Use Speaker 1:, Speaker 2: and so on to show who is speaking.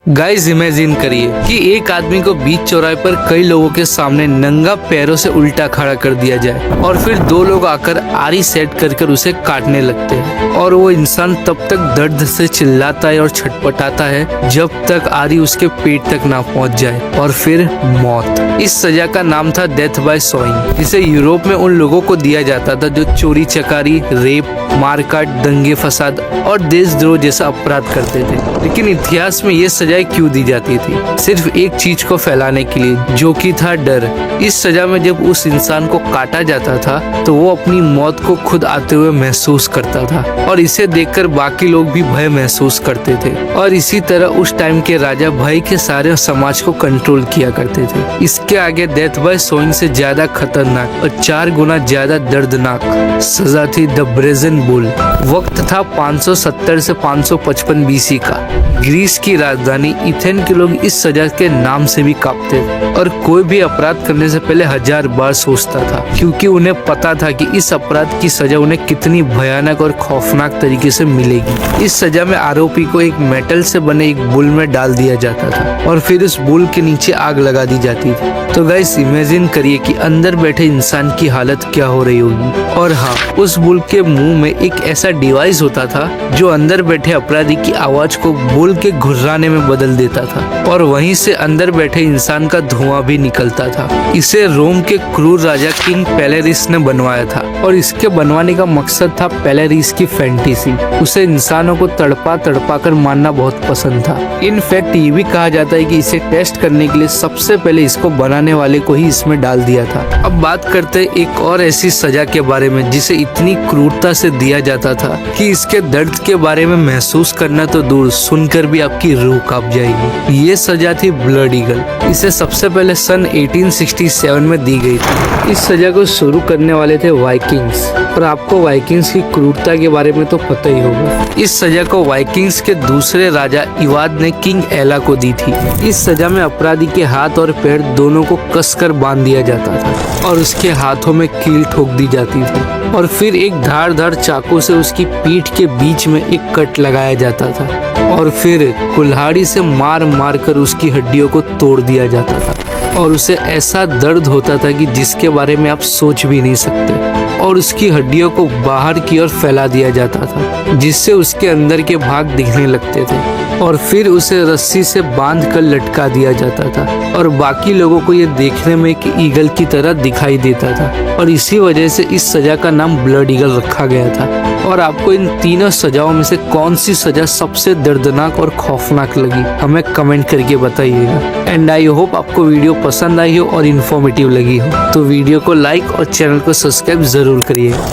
Speaker 1: Guys imagine करिए कि एक आदमी को बीच चौराहे पर कई लोगों के सामने नंगा पैरों से उल्टा खड़ा कर दिया जाए और फिर दो लोग आकर आरी सेट कर उसे काटने लगते हैं और वो इंसान तब तक दर्द से चिल्लाता है और छटपटाता है जब तक आरी उसके पेट तक ना पहुंच जाए और फिर मौत। इस सजा का नाम था डेथ बाय सॉइंग, जिसे यूरोप में उन लोगों को दिया जाता था जो चोरी चकारी, रेप, मारकाट, दंगे फसाद और देशद्रोह जैसा अपराध करते थे। लेकिन इतिहास में ये सजाएं क्यों दी जाती थी? सिर्फ एक चीज को फैलाने के लिए, जो कि था डर। इस सजा में जब उस इंसान को काटा जाता था तो वो अपनी मौत को खुद आते हुए महसूस करता था और इसे देखकर बाकी लोग भी भय महसूस करते थे। और इसी तरह उस टाइम के राजा भय के सारे समाज को कंट्रोल किया करते थे। इसके आगे डेथ बाय सोइंग से ज्यादा खतरनाक और 4 गुना ज्यादा दर्दनाक सजा थी द ब्रेजन बुल। वक्त था 570 से 555 बीसी का। ग्रीस की राजधानी एथेंस के लोग इस सजा के नाम से भी कांपते थे और कोई भी अपराध करने से पहले 1000 बार सोचता था, क्योंकि उन्हें पता था कि इस अपराध की सजा उन्हें कितनी भयानक और खौफनाक तरीके से मिलेगी। इस सजा में आरोपी को एक मेटल से बने एक बुल में डाल दिया जाता था और फिर उस बुल के नीचे आग लगा दी जाती थी। तो गाइस इमेजिन करिए कि अंदर बैठे इंसान की हालत क्या हो रही होगी। और हाँ, उस बुल के मुंह में एक ऐसा डिवाइस होता था जो अंदर बैठे अपराधी की आवाज को बुल के घुर्राने में बदल देता था और वहीं से अंदर बैठे इंसान का धुआं भी निकलता था। इसे रोम के क्रूर राजा किंग पेलेरिस ने बनवाया था और इसके बनवाने का मकसद था पेलेरिस की फैंटेसी। उसे इंसानों को तड़पा कर मारना बहुत पसंद था। इनफैक्ट ये भी कहा जाता है कि इसे टेस्ट करने के लिए सबसे पहले इसको बनाने वाले को ही इसमें डाल दिया था। अब बात करते हैं एक और ऐसी सजा के बारे में जिसे इतनी क्रूरता से दिया जाता था कि इसके दर्द के बारे में महसूस करना तो दूर, सुनकर भी आपकी रूह कांप जाएगी। ये सजा थी ब्लड ईगल। इसे सबसे पहले सन 1867 में दी गई थी। इस सजा को शुरू करने वाले थे वाइकिंग्स और आपको वाइकिंग्स की क्रूरता के बारे में तो पता ही होगा। इस सजा को वाइकिंग्स के दूसरे राजा इवाद ने किंग एला को दी थी। इस सजा में अपराधी के हाथ और पैर दोनों को कसकर बांध दिया जाता था और उसके हाथों में कील ठोक दी जाती थी और फिर एक धारदार चाकू से उसकी पीठ के बीच में एक कट लगाया जाता था और फिर कुल्हाड़ी से मार कर उसकी हड्डियों को तोड़ दिया जाता था और उसे ऐसा दर्द होता था कि जिसके बारे में आप सोच भी नहीं सकते। और उसकी हड्डियों को बाहर की ओर फैला दिया जाता था जिससे उसके अंदर के भाग दिखने लगते थे और फिर उसे रस्सी से बांध कर लटका दिया जाता था और बाकी लोगों को ये देखने में एक ईगल की तरह दिखाई देता था और इसी वजह से इस सजा का नाम ब्लड ईगल रखा गया था। और आपको इन तीनों सजाओं में से कौन सी सजा सबसे दर्दनाक और खौफनाक लगी, हमें कमेंट करके बताइएगा। एंड आई होप आपको वीडियो पसंद आई हो और इन्फॉर्मेटिव लगी हो, तो वीडियो को लाइक और चैनल को सब्सक्राइब जरूर करिएगा।